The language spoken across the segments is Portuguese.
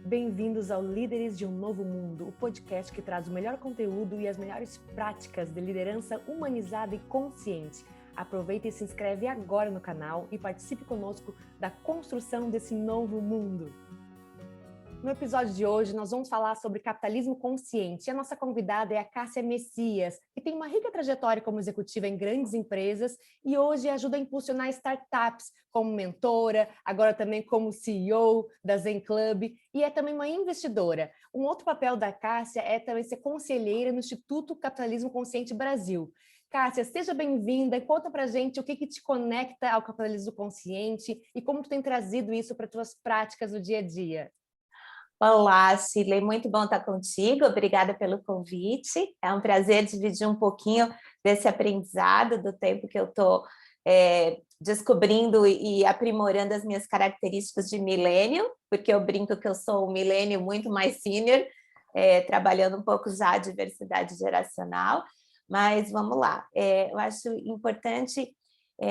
Bem-vindos ao Líderes de um Novo Mundo, o podcast que traz o melhor conteúdo e as melhores práticas de liderança humanizada e consciente. Aproveita e se inscreve agora no canal e participe conosco da construção desse novo mundo. No episódio de hoje, nós vamos falar sobre capitalismo consciente. E a nossa convidada é a Cássia Messias, que tem uma rica trajetória como executiva em grandes empresas e hoje ajuda a impulsionar startups como mentora, agora também como CEO da Zen Club e é também uma investidora. Um outro papel da Cássia é também ser conselheira no Instituto Capitalismo Consciente Brasil. Cássia, seja bem-vinda. Conta pra gente o que te conecta ao capitalismo consciente e como tu tem trazido isso para tuas práticas do dia a dia. Olá, Shirley, muito bom estar contigo, obrigada pelo convite, é um prazer dividir um pouquinho desse aprendizado do tempo que eu estou descobrindo e aprimorando as minhas características de millennial, porque eu brinco que eu sou um millennial muito mais senior, trabalhando um pouco já a diversidade geracional, mas vamos lá, eu acho importante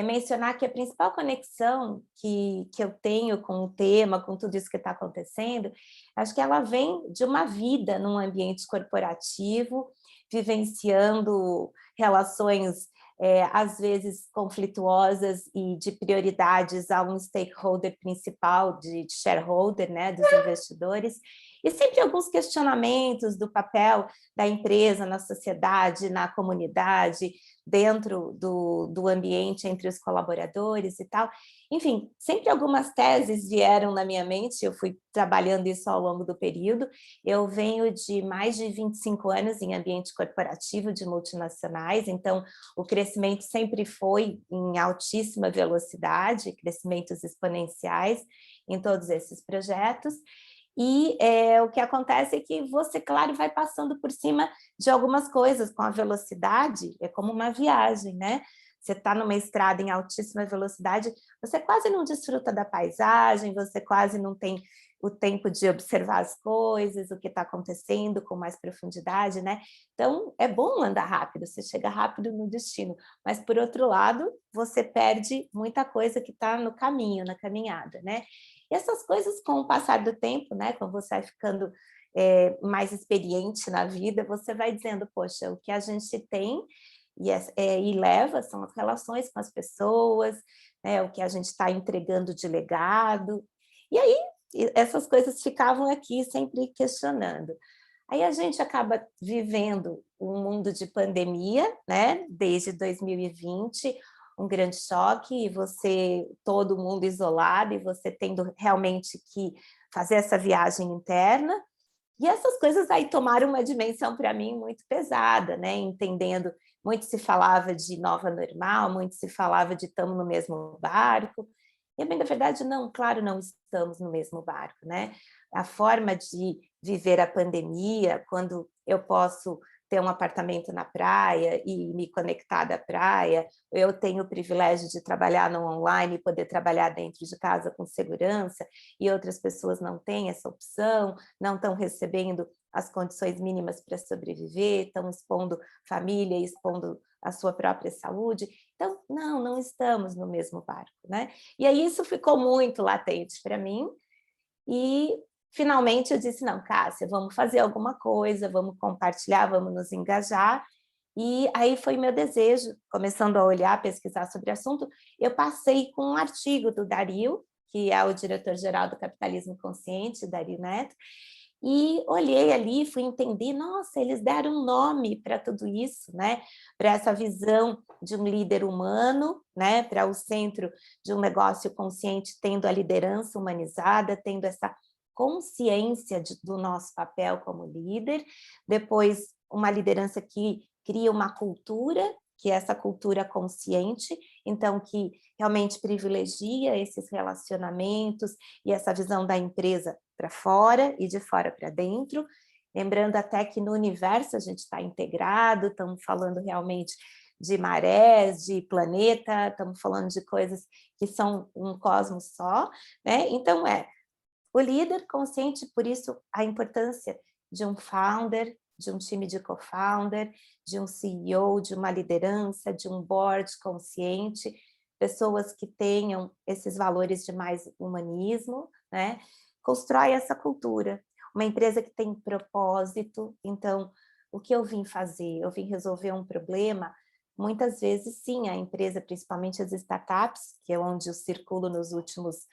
mencionar que a principal conexão que eu tenho com o tema, com tudo isso que está acontecendo, acho que ela vem de uma vida num ambiente corporativo, vivenciando relações, às vezes, conflituosas e de prioridades a um stakeholder principal, de shareholder, né, dos investidores, e sempre alguns questionamentos do papel da empresa na sociedade, na comunidade, dentro do ambiente entre os colaboradores e tal. Enfim, sempre algumas teses vieram na minha mente, eu fui trabalhando isso ao longo do período. Eu venho de mais de 25 anos em ambiente corporativo de multinacionais, então o crescimento sempre foi em altíssima velocidade, crescimentos exponenciais em todos esses projetos. E o que acontece é que você, claro, vai passando por cima de algumas coisas com a velocidade, é como uma viagem, né? Você está numa estrada em altíssima velocidade, você quase não desfruta da paisagem, você quase não tem o tempo de observar as coisas, o que está acontecendo com mais profundidade, né? Então, é bom andar rápido, você chega rápido no destino, mas, por outro lado, você perde muita coisa que está no caminho, na caminhada, né? E essas coisas, com o passar do tempo, né, quando você vai ficando mais experiente na vida, você vai dizendo, poxa, o que a gente tem e leva são as relações com as pessoas, né, o que a gente está entregando de legado. E aí, essas coisas ficavam aqui sempre questionando. Aí a gente acaba vivendo um mundo de pandemia, né, desde 2020, um grande choque, e você, todo mundo isolado, e você tendo realmente que fazer essa viagem interna, e essas coisas aí tomaram uma dimensão para mim muito pesada, né? Entendendo, muito se falava de nova normal, muito se falava de estamos no mesmo barco, e bem, na verdade, não, claro, não estamos no mesmo barco, né? A forma de viver a pandemia, quando eu posso ter um apartamento na praia e me conectar da praia, eu tenho o privilégio de trabalhar no online e poder trabalhar dentro de casa com segurança, e outras pessoas não têm essa opção, não estão recebendo as condições mínimas para sobreviver, estão expondo família, expondo a sua própria saúde. Então, não estamos no mesmo barco, né? E aí isso ficou muito latente para mim, e finalmente eu disse, não, Cássia, vamos fazer alguma coisa, vamos compartilhar, vamos nos engajar. E aí foi meu desejo, começando a olhar, pesquisar sobre o assunto, eu passei com um artigo do Dario, que é o diretor-geral do Capitalismo Consciente, Dario Neto, e olhei ali, fui entender, nossa, eles deram um nome para tudo isso, né? Para essa visão de um líder humano, né? Para o centro de um negócio consciente, tendo a liderança humanizada, tendo essa consciência do nosso papel como líder, depois uma liderança que cria uma cultura, que é essa cultura consciente, então que realmente privilegia esses relacionamentos e essa visão da empresa para fora e de fora para dentro, lembrando até que no universo a gente está integrado, estamos falando realmente de marés, de planeta, estamos falando de coisas que são um cosmos só, né? Então o líder consciente, por isso a importância de um founder, de um time de co-founder, de um CEO, de uma liderança, de um board consciente, pessoas que tenham esses valores de mais humanismo, né? constrói essa cultura. Uma empresa que tem propósito. Então, o que eu vim fazer? Eu vim resolver um problema. Muitas vezes, sim, a empresa, principalmente as startups, que é onde eu circulo nos últimos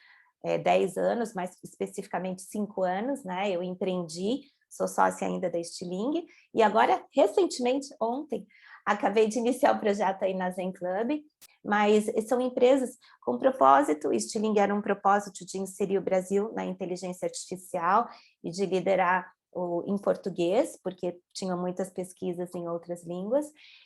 10 anos, mais especificamente 5 anos, né? Eu empreendi, sou sócia ainda da Stiling, e agora, recentemente, ontem, acabei de iniciar o projeto aí na Zen Club, mas são empresas com propósito. O Stiling era um propósito de inserir o Brasil na inteligência artificial e de liderar em português, porque tinham muitas pesquisas em outras línguas.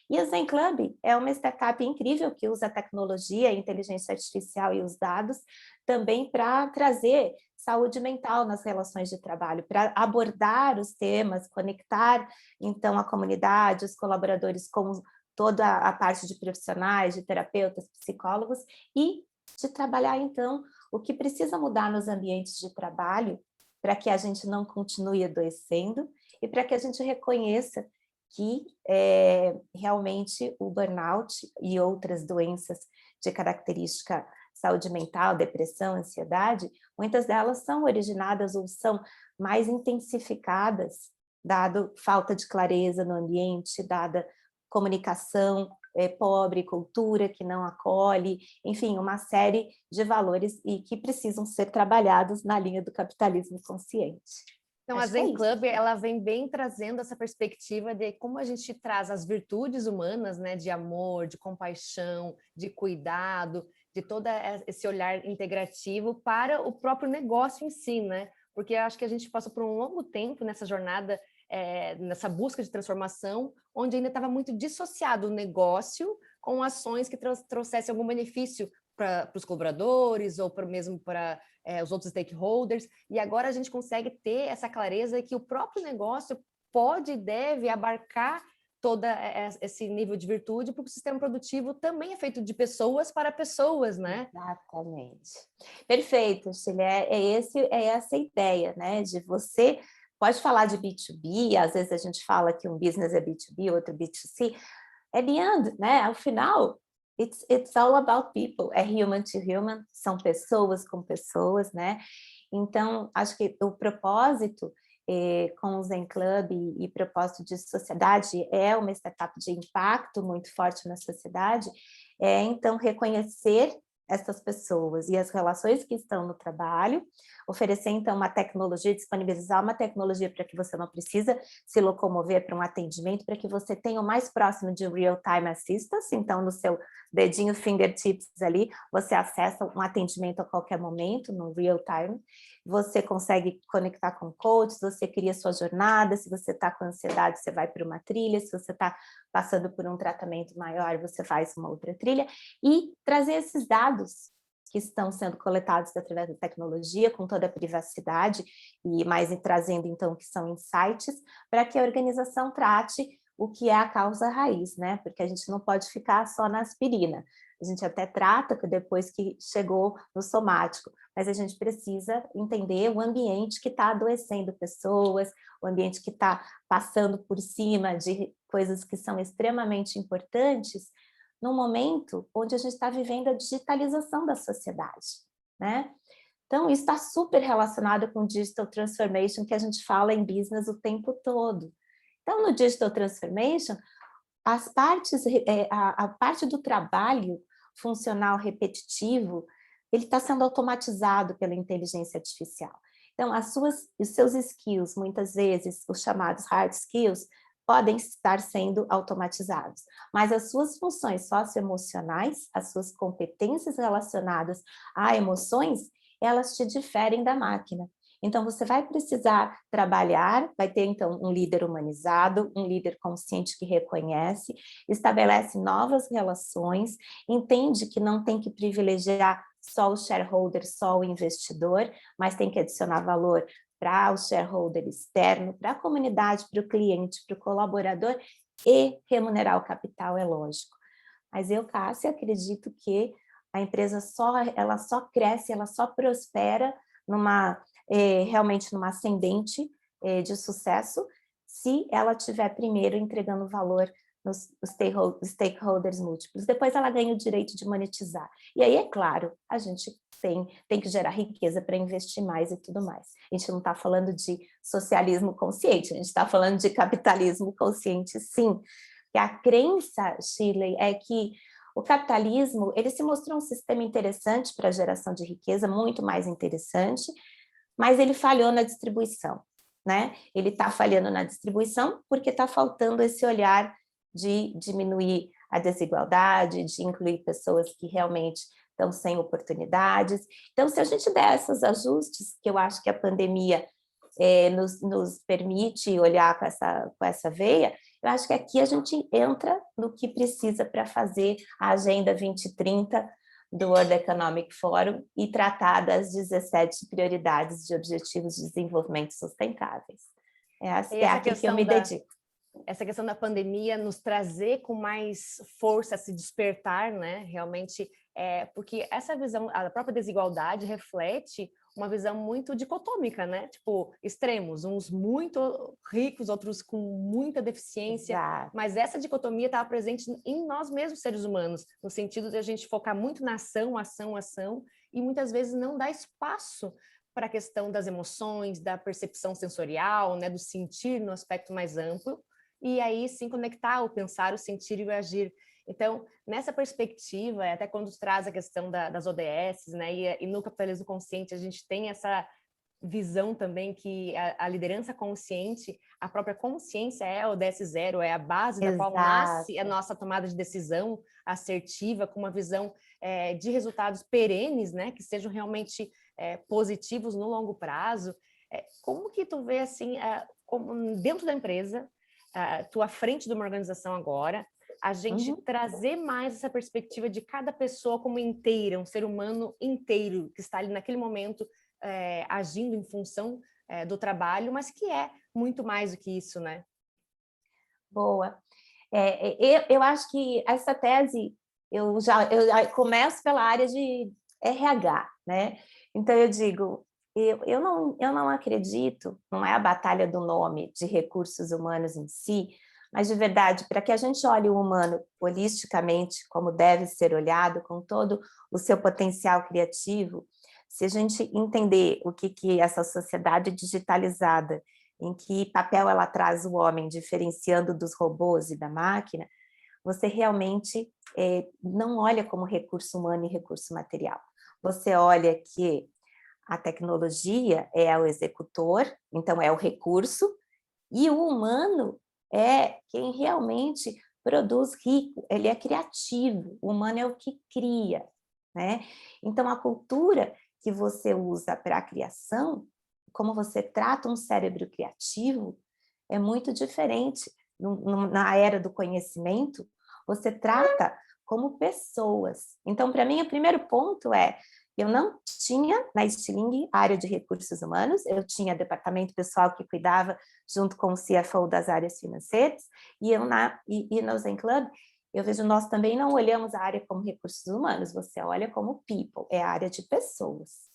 E a Zen Club é uma startup incrível que usa a tecnologia, a inteligência artificial e os dados também para trazer saúde mental nas relações de trabalho, para abordar os temas, conectar, então, a comunidade, os colaboradores com toda a parte de profissionais, de terapeutas, psicólogos, e de trabalhar, então, o que precisa mudar nos ambientes de trabalho para que a gente não continue adoecendo e para que a gente reconheça que realmente o burnout e outras doenças de característica saúde mental, depressão, ansiedade, muitas delas são originadas ou são mais intensificadas, dado falta de clareza no ambiente, dada comunicação pobre, cultura que não acolhe, enfim, uma série de valores e que precisam ser trabalhados na linha do capitalismo consciente. Então, a Zen Club, ela vem bem trazendo essa perspectiva de como a gente traz as virtudes humanas, né, de amor, de compaixão, de cuidado, de todo esse olhar integrativo para o próprio negócio em si, né? Porque eu acho que a gente passou por um longo tempo nessa jornada, nessa busca de transformação, onde ainda estava muito dissociado o negócio com ações que trouxessem algum benefício para os colaboradores ou mesmo para os outros stakeholders, e agora a gente consegue ter essa clareza que o próprio negócio pode e deve abarcar todo esse nível de virtude, porque o sistema produtivo também é feito de pessoas para pessoas, né? Exatamente. Perfeito, Sheila. É essa ideia, né? De você pode falar de B2B, às vezes a gente fala que um business é B2B, outro B2C. At the end, né? Ao final, it's all about people. É human to human, são pessoas com pessoas, né? Então, acho que o propósito com o Zen Club e propósito de sociedade é uma startup de impacto muito forte na sociedade, então reconhecer essas pessoas e as relações que estão no trabalho, oferecer então uma tecnologia, disponibilizar uma tecnologia para que você não precisa se locomover para um atendimento, para que você tenha o mais próximo de real-time assistance, então no seu dedinho fingertips ali, você acessa um atendimento a qualquer momento, no real-time, você consegue conectar com coaches, você cria sua jornada, se você está com ansiedade, você vai para uma trilha, se você está passando por um tratamento maior, você faz uma outra trilha, e trazer esses dados que estão sendo coletados através da tecnologia, com toda a privacidade, e mais trazendo, então, que são insights, para que a organização trate o que é a causa raiz, né? Porque a gente não pode ficar só na aspirina. A gente até trata depois que chegou no somático, mas a gente precisa entender o ambiente que está adoecendo pessoas, o ambiente que está passando por cima de coisas que são extremamente importantes, num momento onde a gente está vivendo a digitalização da sociedade, né? Então, isso está super relacionado com o Digital Transformation, que a gente fala em business o tempo todo. Então, no Digital Transformation, as partes, a parte do trabalho funcional repetitivo, ele está sendo automatizado pela inteligência artificial. Então, os seus skills, muitas vezes, os chamados hard skills, podem estar sendo automatizados, mas as suas funções socioemocionais, as suas competências relacionadas a emoções, elas te diferem da máquina. Então, você vai precisar trabalhar, vai ter, então, um líder humanizado, um líder consciente que reconhece, estabelece novas relações, entende que não tem que privilegiar só o shareholder, só o investidor, mas tem que adicionar valor para o shareholder externo, para a comunidade, para o cliente, para o colaborador e remunerar o capital, é lógico. Mas eu, Cássia, acredito que a empresa ela só cresce, ela só prospera realmente numa ascendente de sucesso se ela estiver primeiro entregando valor nos stakeholders múltiplos. Depois ela ganha o direito de monetizar. E aí, é claro, a gente tem que gerar riqueza para investir mais e tudo mais. A gente não está falando de socialismo consciente, a gente está falando de capitalismo consciente, sim. E a crença, Shirley, é que o capitalismo, ele se mostrou um sistema interessante para a geração de riqueza, muito mais interessante, mas ele falhou na distribuição, né? Ele está falhando na distribuição porque está faltando esse olhar de diminuir a desigualdade, de incluir pessoas que realmente estão sem oportunidades. Então, se a gente der esses ajustes, que eu acho que a pandemia nos permite olhar com essa veia, eu acho que aqui a gente entra no que precisa para fazer a Agenda 2030 do World Economic Forum e tratar das 17 prioridades de Objetivos de Desenvolvimento Sustentáveis. É aqui que eu me dedico. Essa questão da pandemia nos trazer com mais força a se despertar, né? Realmente, porque essa visão, a própria desigualdade reflete uma visão muito dicotômica, né? Tipo, extremos, uns muito ricos, outros com muita deficiência. Exato. Mas essa dicotomia estava presente em nós mesmos, seres humanos, no sentido de a gente focar muito na ação, ação, ação, e muitas vezes não dá espaço para a questão das emoções, da percepção sensorial, né? Do sentir no aspecto mais amplo, e aí sim conectar o pensar, o sentir e o agir. Então, nessa perspectiva, até quando traz a questão das ODS, né, e no capitalismo consciente a gente tem essa visão também que a liderança consciente, a própria consciência é a ODS zero, é a base da qual nasce a nossa tomada de decisão assertiva, com uma visão de resultados perenes, né, que sejam realmente positivos no longo prazo. Como que tu vê, assim, dentro da empresa, tu à frente de uma organização agora, a gente trazer mais essa perspectiva de cada pessoa como inteira, um ser humano inteiro, que está ali naquele momento agindo em função do trabalho, mas que é muito mais do que isso, né? Boa. Eu acho que essa tese, eu já começo pela área de RH, né? Então eu digo, eu não acredito, não é a batalha do nome de recursos humanos em si, mas de verdade, para que a gente olhe o humano holisticamente, como deve ser olhado, com todo o seu potencial criativo, se a gente entender o que essa sociedade digitalizada, em que papel ela traz o homem, diferenciando dos robôs e da máquina, você realmente não olha como recurso humano e recurso material. Você olha que a tecnologia é o executor, então é o recurso, e o humano é quem realmente produz rico, ele é criativo, o humano é o que cria, né? Então, a cultura que você usa para a criação, como você trata um cérebro criativo, é muito diferente. Na era do conhecimento, você trata como pessoas. Então, para mim, o primeiro ponto eu não tinha na Stiling área de recursos humanos, eu tinha departamento pessoal que cuidava junto com o CFO das áreas financeiras, e no Zen Club, eu vejo nós também não olhamos a área como recursos humanos, você olha como people, é a área de pessoas,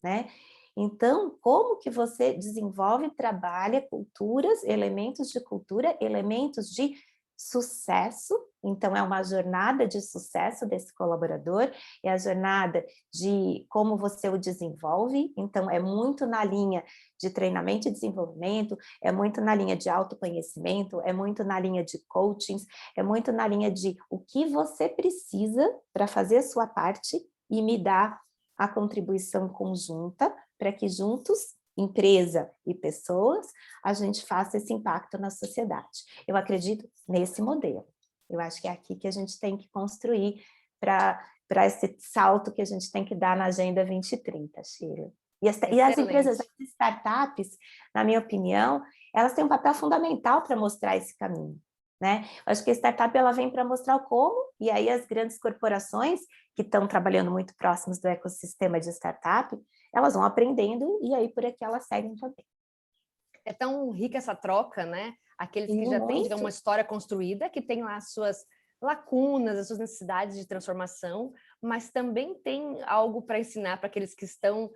né? Então, como que você desenvolve, trabalha culturas, elementos de cultura, elementos de sucesso, então é uma jornada de sucesso desse colaborador, é a jornada de como você o desenvolve, então é muito na linha de treinamento e desenvolvimento, é muito na linha de autoconhecimento, é muito na linha de coachings, é muito na linha de o que você precisa para fazer a sua parte e me dar a contribuição conjunta para que juntos, empresa e pessoas, a gente faça esse impacto na sociedade. Eu acredito nesse modelo. Eu acho que é aqui que a gente tem que construir para esse salto que a gente tem que dar na Agenda 2030, Sheila. E as empresas, as startups, na minha opinião, elas têm um papel fundamental para mostrar esse caminho, né? Eu acho que a startup ela vem para mostrar o como, e aí as grandes corporações que estão trabalhando muito próximos do ecossistema de startup, elas vão aprendendo e aí por aqui elas seguem também. É tão rica essa troca, né? Aqueles que já têm, digamos, uma história construída, que têm lá as suas lacunas, as suas necessidades de transformação, mas também tem algo para ensinar para aqueles que estão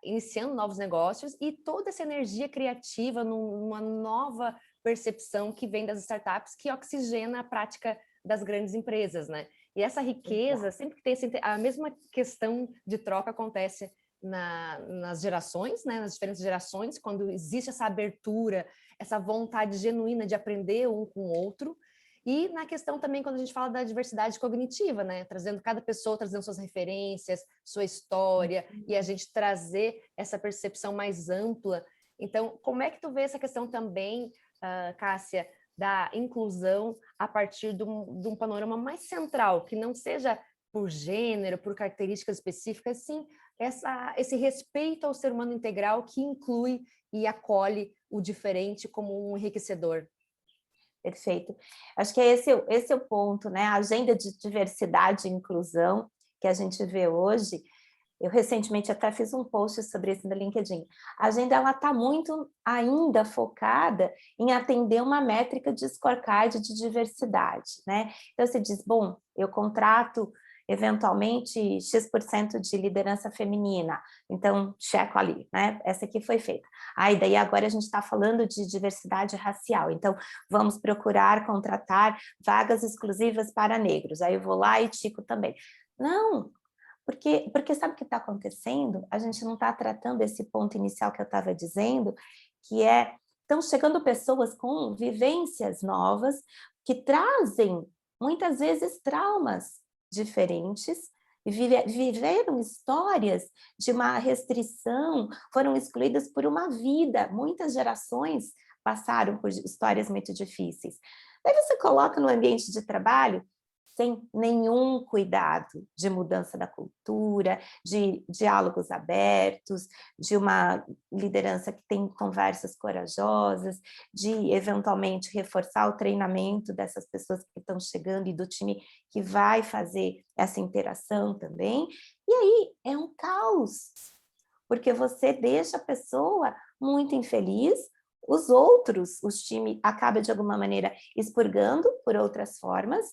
iniciando novos negócios e toda essa energia criativa numa nova percepção que vem das startups, que oxigena a prática das grandes empresas, né? E essa riqueza, sempre que tem a mesma questão de troca acontece nas gerações, né, nas diferentes gerações, quando existe essa abertura, essa vontade genuína de aprender um com o outro, e na questão também quando a gente fala da diversidade cognitiva, né, trazendo cada pessoa, trazendo suas referências, sua história, e a gente trazer essa percepção mais ampla. Então, como é que tu vê essa questão também, Cássia, da inclusão a partir de um panorama mais central, que não seja por gênero, por características específicas, sim, esse respeito ao ser humano integral que inclui e acolhe o diferente como um enriquecedor. Perfeito. Acho que esse é o ponto, né? A agenda de diversidade e inclusão que a gente vê hoje. Eu recentemente até fiz um post sobre isso no LinkedIn. A agenda está muito ainda focada em atender uma métrica de scorecard de diversidade, né? Então você diz, bom, eu contrato eventualmente X% de liderança feminina, então checo ali, né? Essa aqui foi feita. E daí agora a gente está falando de diversidade racial, então vamos procurar contratar vagas exclusivas para negros, aí eu vou lá e tico também. Não, porque sabe o que está acontecendo? A gente não está tratando esse ponto inicial que eu estava dizendo, que estão chegando pessoas com vivências novas, que trazem, muitas vezes, traumas diferentes, viveram histórias de uma restrição, foram excluídas por uma vida, muitas gerações passaram por histórias muito difíceis. Daí você coloca no ambiente de trabalho sem nenhum cuidado de mudança da cultura, de diálogos abertos, de uma liderança que tem conversas corajosas, de eventualmente reforçar o treinamento dessas pessoas que estão chegando e do time que vai fazer essa interação também. E aí é um caos, porque você deixa a pessoa muito infeliz, os outros, os times acabam de alguma maneira expurgando por outras formas,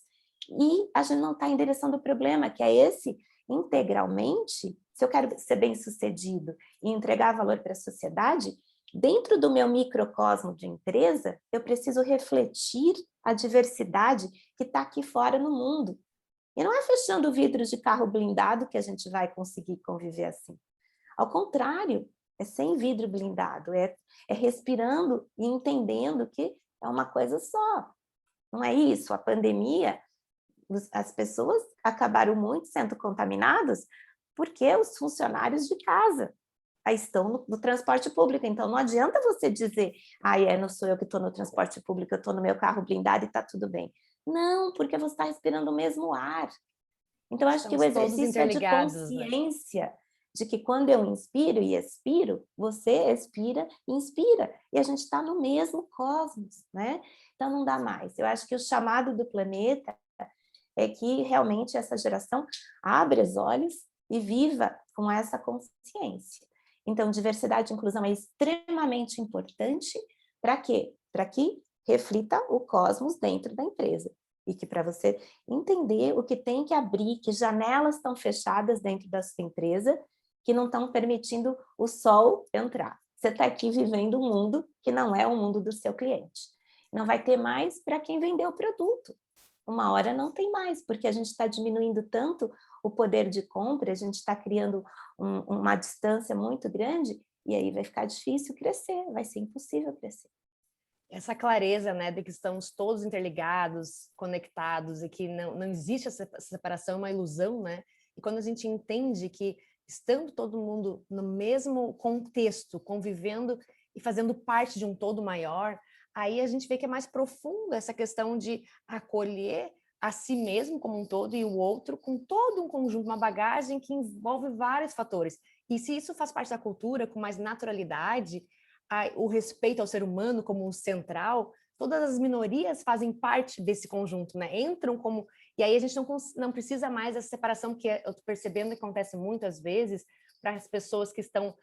e a gente não está endereçando o problema, que é esse, integralmente, se eu quero ser bem-sucedido e entregar valor para a sociedade, dentro do meu microcosmo de empresa, eu preciso refletir a diversidade que está aqui fora no mundo. E não é fechando vidros de carro blindado que a gente vai conseguir conviver assim. Ao contrário, é sem vidro blindado, é respirando e entendendo que é uma coisa só. Não é isso, a pandemia, as pessoas acabaram muito sendo contaminadas porque os funcionários de casa estão no transporte público. Então, não adianta você dizer, não sou eu que estou no transporte público, eu estou no meu carro blindado e está tudo bem. Não, porque você está respirando o mesmo ar. Então, acho que o exercício é de consciência, né? De que quando eu inspiro e expiro, você expira e inspira. E a gente está no mesmo cosmos, né? Então, não dá mais. Eu acho que o chamado do planeta é que realmente essa geração abre os olhos e viva com essa consciência. Então, diversidade e inclusão é extremamente importante. Para quê? Para que reflita o cosmos dentro da empresa. E que para você entender o que tem que abrir, que janelas estão fechadas dentro da sua empresa, que não estão permitindo o sol entrar. Você está aqui vivendo um mundo que não é o mundo do seu cliente. Não vai ter mais para quem vendeu o produto. Uma hora não tem mais, porque a gente está diminuindo tanto o poder de compra, a gente está criando uma distância muito grande, e aí vai ficar difícil crescer, vai ser impossível crescer. Essa clareza, né, de que estamos todos interligados, conectados, e que não existe essa separação, é uma ilusão, né? E quando a gente entende que estando todo mundo no mesmo contexto, convivendo e fazendo parte de um todo maior, aí a gente vê que é mais profundo essa questão de acolher a si mesmo como um todo e o outro com todo um conjunto, uma bagagem que envolve vários fatores. E se isso faz parte da cultura com mais naturalidade, o respeito ao ser humano como um central, todas as minorias fazem parte desse conjunto, né? Entram como... E aí a gente não precisa mais dessa separação que eu estou percebendo que acontece muitas vezes para as pessoas que estão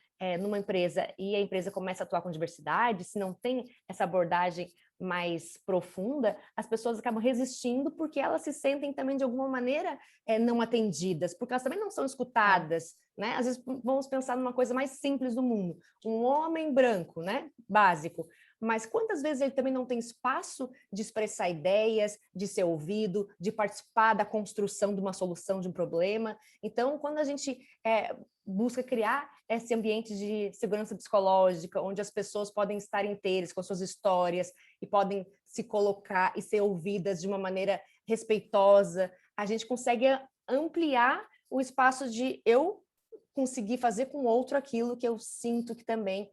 numa empresa e a empresa começa a atuar com diversidade, se não tem essa abordagem mais profunda, as pessoas acabam resistindo porque elas se sentem também, de alguma maneira, não atendidas, porque elas também não são escutadas, né? Às vezes vamos pensar numa coisa mais simples do mundo, um homem branco, né? Básico, mas quantas vezes ele também não tem espaço de expressar ideias, de ser ouvido, de participar da construção de uma solução de um problema? Então, quando a gente busca criar esse ambiente de segurança psicológica, onde as pessoas podem estar inteiras com suas histórias e podem se colocar e ser ouvidas de uma maneira respeitosa, a gente consegue ampliar o espaço de eu conseguir fazer com o outro aquilo que eu sinto que também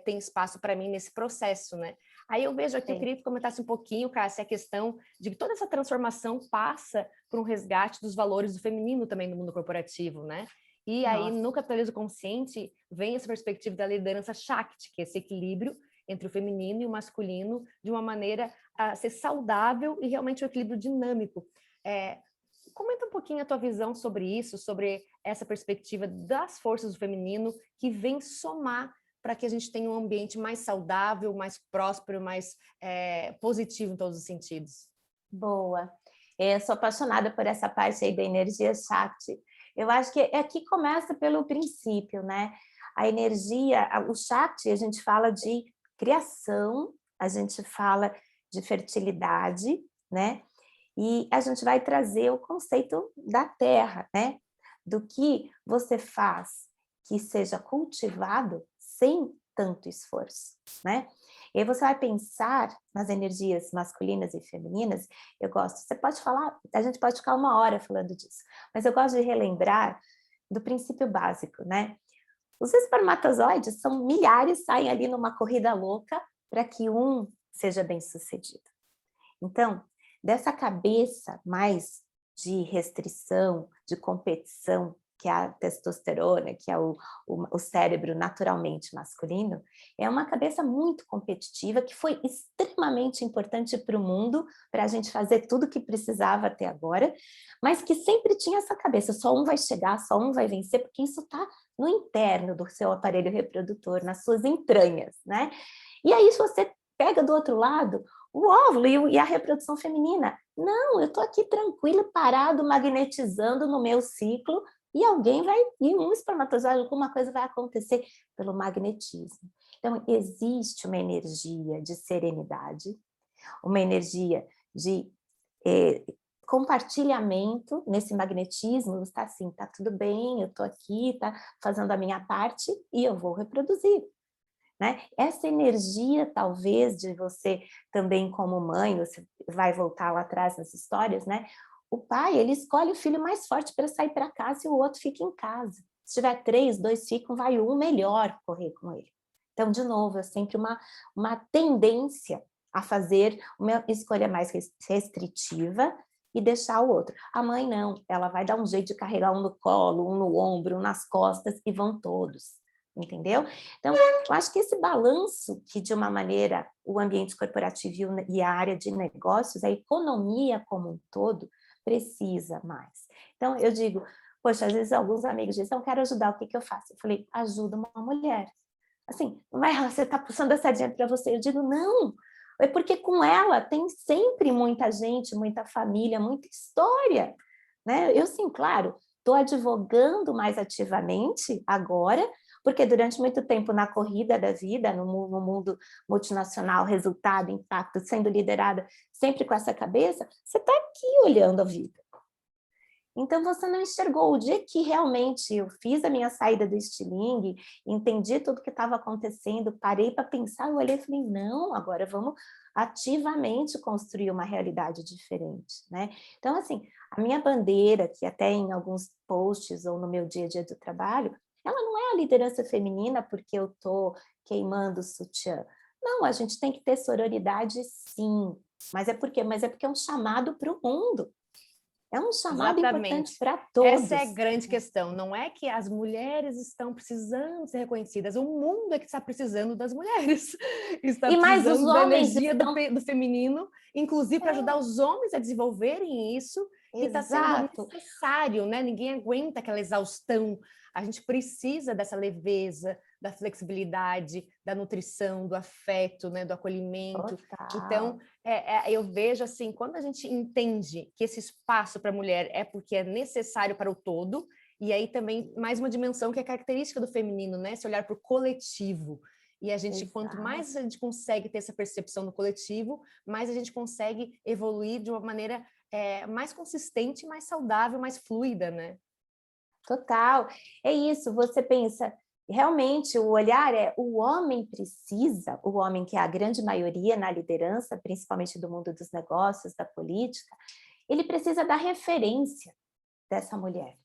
tem espaço para mim nesse processo, né? Aí eu vejo aqui, eu queria que comentasse um pouquinho, Cássia, a questão de que toda essa transformação passa por um resgate dos valores do feminino também no mundo corporativo, né? E aí, no capitalismo consciente, vem essa perspectiva da liderança Shakti, que é esse equilíbrio entre o feminino e o masculino, de uma maneira a ser saudável e realmente um equilíbrio dinâmico. Comenta um pouquinho a tua visão sobre isso, sobre essa perspectiva das forças do feminino que vem somar para que a gente tenha um ambiente mais saudável, mais próspero, mais positivo em todos os sentidos. Boa. Eu sou apaixonada por essa parte aí da energia Shakti. Eu acho que aqui começa pelo princípio, né? A energia, o Shakti, a gente fala de criação, a gente fala de fertilidade, né? E a gente vai trazer o conceito da terra, né? Do que você faz que seja cultivado sem tanto esforço, né? E aí você vai pensar nas energias masculinas e femininas. Eu gosto, você pode falar, a gente pode ficar 1 hora falando disso, mas eu gosto de relembrar do princípio básico, né? Os espermatozoides são milhares, saem ali numa corrida louca para que um seja bem-sucedido. Então, dessa cabeça mais de restrição, de competição, que é a testosterona, que é o cérebro naturalmente masculino, é uma cabeça muito competitiva, que foi extremamente importante para o mundo, para a gente fazer tudo o que precisava até agora, mas que sempre tinha essa cabeça, só um vai chegar, só um vai vencer, porque isso está no interno do seu aparelho reprodutor, nas suas entranhas, né? E aí, se você pega do outro lado, o óvulo e a reprodução feminina. Não, eu estou aqui tranquilo, parado, magnetizando no meu ciclo, e alguém vai, e um espermatozoide, alguma coisa vai acontecer pelo magnetismo. Então, existe uma energia de serenidade, uma energia de compartilhamento nesse magnetismo, está assim, está tudo bem, eu estou aqui, está fazendo a minha parte e eu vou reproduzir. Né? Essa energia, talvez, de você também como mãe, você vai voltar lá atrás nas histórias, né? O pai, ele escolhe o filho mais forte para sair para casa e o outro fica em casa. Se tiver 3, 2 ficam, vai um melhor correr com ele. Então, de novo, é sempre uma tendência a fazer uma escolha mais restritiva e deixar o outro. A mãe não, ela vai dar um jeito de carregar um no colo, um no ombro, um nas costas e vão todos. Entendeu? Então, eu acho que esse balanço que, de uma maneira, o ambiente corporativo e a área de negócios, a economia como um todo, precisa mais. Então, eu digo, poxa, às vezes alguns amigos dizem, eu quero ajudar, o que eu faço? Eu falei, ajuda uma mulher. Assim, mas você está puxando essa dinheiro para você. Eu digo, não, é porque com ela tem sempre muita gente, muita família, muita história. Né? Eu, sim, claro, estou advogando mais ativamente agora, porque durante muito tempo na corrida da vida, no mundo multinacional, resultado, impacto, sendo liderada sempre com essa cabeça, você está aqui olhando a vida. Então, você não enxergou. O dia que realmente eu fiz a minha saída do estilingue, entendi tudo o que estava acontecendo, parei para pensar, eu olhei e falei, não, agora vamos ativamente construir uma realidade diferente, né? Então, assim, a minha bandeira, que até em alguns posts ou no meu dia a dia do trabalho, ela não é a liderança feminina porque eu estou queimando o sutiã. Não, a gente tem que ter sororidade, sim. Mas é porque é um chamado para o mundo. É um chamado importante para todos. Essa é a grande questão. Não é que as mulheres estão precisando ser reconhecidas. O mundo é que está precisando das mulheres. Está precisando da energia do feminino, inclusive para ajudar os homens a desenvolverem isso. Que está sendo necessário, né? Ninguém aguenta aquela exaustão. A gente precisa dessa leveza, da flexibilidade, da nutrição, do afeto, né, do acolhimento. Total. Então, eu vejo assim, quando a gente entende que esse espaço para a mulher é porque é necessário para o todo, e aí também mais uma dimensão que é característica do feminino, né? Esse olhar para o coletivo. E a gente, quanto mais a gente consegue ter essa percepção do coletivo, mais a gente consegue evoluir de uma maneira mais consistente, mais saudável, mais fluida, né? Total. É isso, você pensa, realmente o olhar o homem precisa, o homem que é a grande maioria na liderança, principalmente do mundo dos negócios, da política, ele precisa da referência dessa mulher.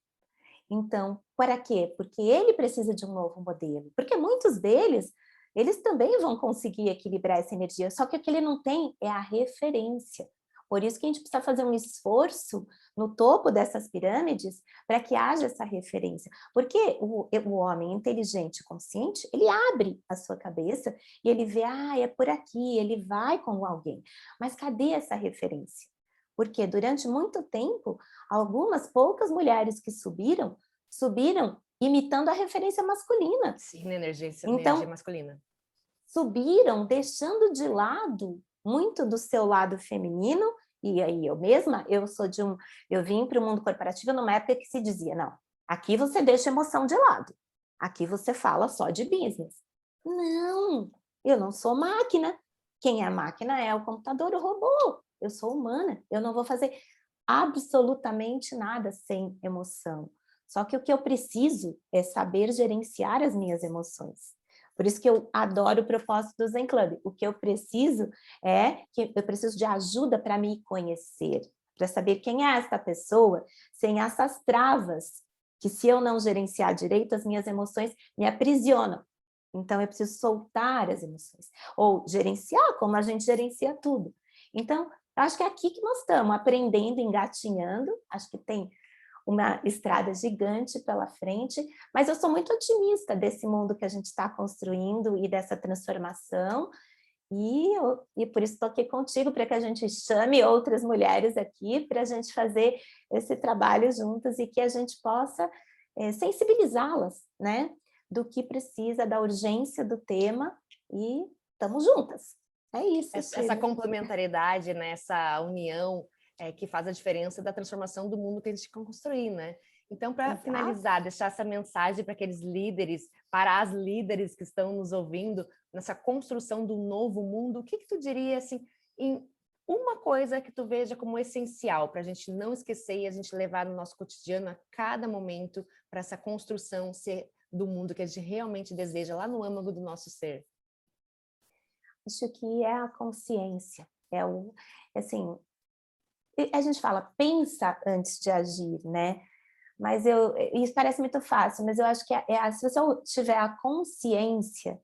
Então, para quê? Porque ele precisa de um novo modelo. Porque muitos deles, eles também vão conseguir equilibrar essa energia, só que o que ele não tem é a referência. Por isso que a gente precisa fazer um esforço no topo dessas pirâmides para que haja essa referência. Porque o homem inteligente e consciente, ele abre a sua cabeça e ele vê, é por aqui, ele vai com alguém. Mas cadê essa referência? Porque durante muito tempo, algumas poucas mulheres que subiram imitando a referência masculina. Sim, na energia masculina. Subiram deixando de lado muito do seu lado feminino, e aí eu mesma, eu vim para o mundo corporativo numa época que se dizia, não, aqui você deixa a emoção de lado, aqui você fala só de business. Não, eu não sou máquina, quem é máquina é o computador, o robô, eu sou humana, eu não vou fazer absolutamente nada sem emoção. Só que o que eu preciso é saber gerenciar as minhas emoções. Por isso que eu adoro o propósito do Zen Club. O que eu preciso eu preciso de ajuda para me conhecer, para saber quem é essa pessoa, sem essas travas, que se eu não gerenciar direito, as minhas emoções me aprisionam. Então, eu preciso soltar as emoções. Ou gerenciar, como a gente gerencia tudo. Então, eu acho que é aqui que nós estamos, aprendendo, engatinhando. Acho que tem uma estrada gigante pela frente, mas eu sou muito otimista desse mundo que a gente está construindo e dessa transformação, e por isso estou aqui contigo, para que a gente chame outras mulheres aqui, para a gente fazer esse trabalho juntas e que a gente possa sensibilizá-las, né, do que precisa, da urgência do tema, e estamos juntas. É isso. Essa complementariedade, né, essa união que faz a diferença da transformação do mundo que a gente quer construir, né? Então, para finalizar, deixar essa mensagem para aqueles líderes, para as líderes que estão nos ouvindo, nessa construção do novo mundo, o que tu diria, assim, em uma coisa que tu veja como essencial para a gente não esquecer e a gente levar no nosso cotidiano a cada momento para essa construção ser do mundo que a gente realmente deseja lá no âmago do nosso ser? Acho que é a consciência, assim, a gente fala, pensa antes de agir, né? Mas isso parece muito fácil, mas eu acho que se você tiver a consciência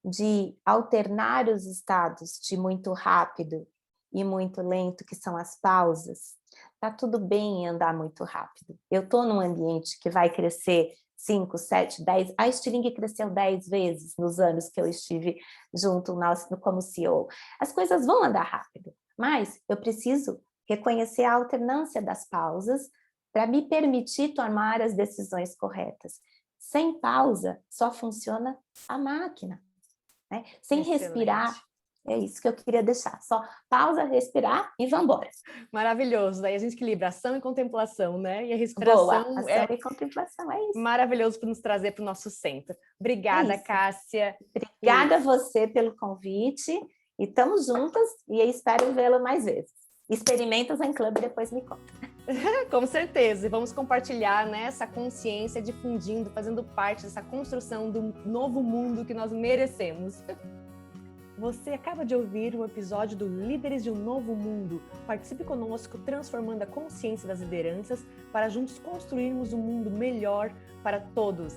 de alternar os estados de muito rápido e muito lento, que são as pausas, tá tudo bem em andar muito rápido. Eu estou num ambiente que vai crescer 5, 7, 10, a Stiling cresceu 10 vezes nos anos que eu estive junto como CEO. As coisas vão andar rápido, mas eu preciso reconhecer a alternância das pausas para me permitir tomar as decisões corretas. Sem pausa, só funciona a máquina, né? Sem respirar, é isso que eu queria deixar. Só pausa, respirar e vamos embora. Maravilhoso. Daí a gente equilibra ação e contemplação, né? E a respiração. Boa, ação e contemplação, é isso. Maravilhoso para nos trazer para o nosso centro. Obrigada, Cássia. Obrigada a você pelo convite. E estamos juntas e eu espero vê-lo mais vezes. Experimenta o Zen Club e depois me conta. Com certeza. E vamos compartilhar, né, essa consciência, difundindo, fazendo parte dessa construção do novo mundo que nós merecemos. Você acaba de ouvir um episódio do Líderes de um Novo Mundo. Participe conosco, transformando a consciência das lideranças para juntos construirmos um mundo melhor para todos.